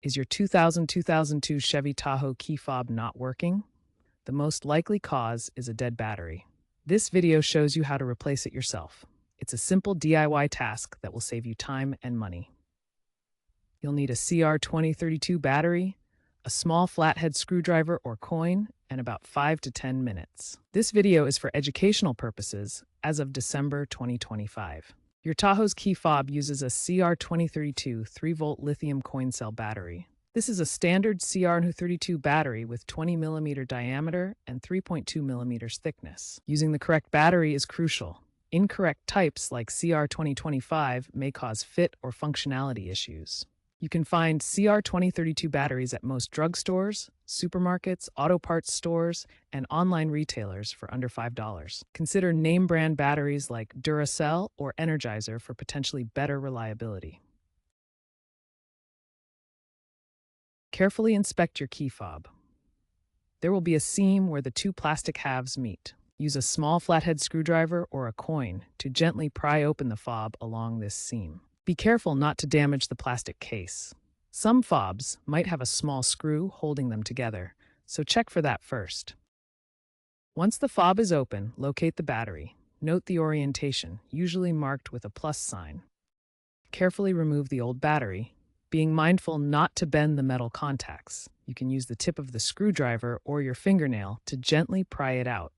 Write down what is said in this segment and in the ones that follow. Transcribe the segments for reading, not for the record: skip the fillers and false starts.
Is your 2002 Chevy Tahoe key fob not working? The most likely cause is a dead battery. This video shows you how to replace it yourself. It's a simple DIY task that will save you time and money. You'll need a CR2032 battery, a small flathead screwdriver or coin, and about 5 to 10 minutes. This video is for educational purposes as of December 2025. Your Tahoe's key fob uses a CR2032 3-volt lithium coin cell battery. This is a standard CR32 battery with 20mm diameter and 3.2mm thickness. Using the correct battery is crucial. Incorrect types like CR2025 may cause fit or functionality issues. You can find CR2032 batteries at most drugstores, supermarkets, auto parts stores, and online retailers for under $5. Consider name brand batteries like Duracell or Energizer for potentially better reliability. Carefully inspect your key fob. There will be a seam where the two plastic halves meet. Use a small flathead screwdriver or a coin to gently pry open the fob along this seam. Be careful not to damage the plastic case. Some fobs might have a small screw holding them together, so check for that first. Once the fob is open, locate the battery. Note the orientation, usually marked with a plus sign. Carefully remove the old battery, being mindful not to bend the metal contacts. You can use the tip of the screwdriver or your fingernail to gently pry it out.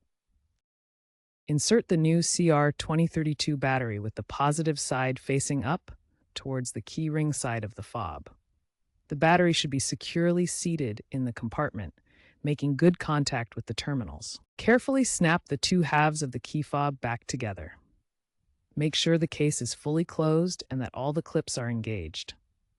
Insert the new CR2032 battery with the positive side facing up towards the keyring side of the fob. The battery should be securely seated in the compartment, making good contact with the terminals. Carefully snap the two halves of the key fob back together. Make sure the case is fully closed and that all the clips are engaged.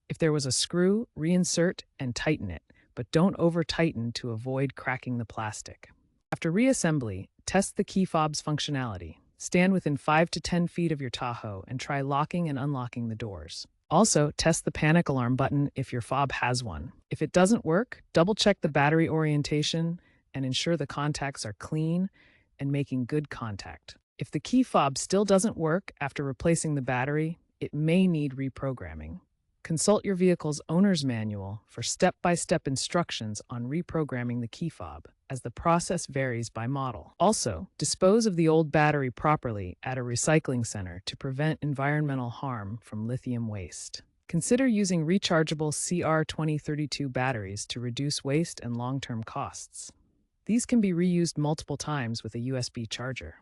If there was a screw, reinsert and tighten it, but don't over-tighten to avoid cracking the plastic. After reassembly, test the key fob's functionality. Stand within 5 to 10 feet of your Tahoe and try locking and unlocking the doors. Also, test the panic alarm button if your fob has one. If it doesn't work, double-check the battery orientation and ensure the contacts are clean and making good contact. If the key fob still doesn't work after replacing the battery, it may need reprogramming. Consult your vehicle's owner's manual for step-by-step instructions on reprogramming the key fob, as the process varies by model. Also, dispose of the old battery properly at a recycling center to prevent environmental harm from lithium waste. Consider using rechargeable CR2032 batteries to reduce waste and long-term costs. These can be reused multiple times with a USB charger.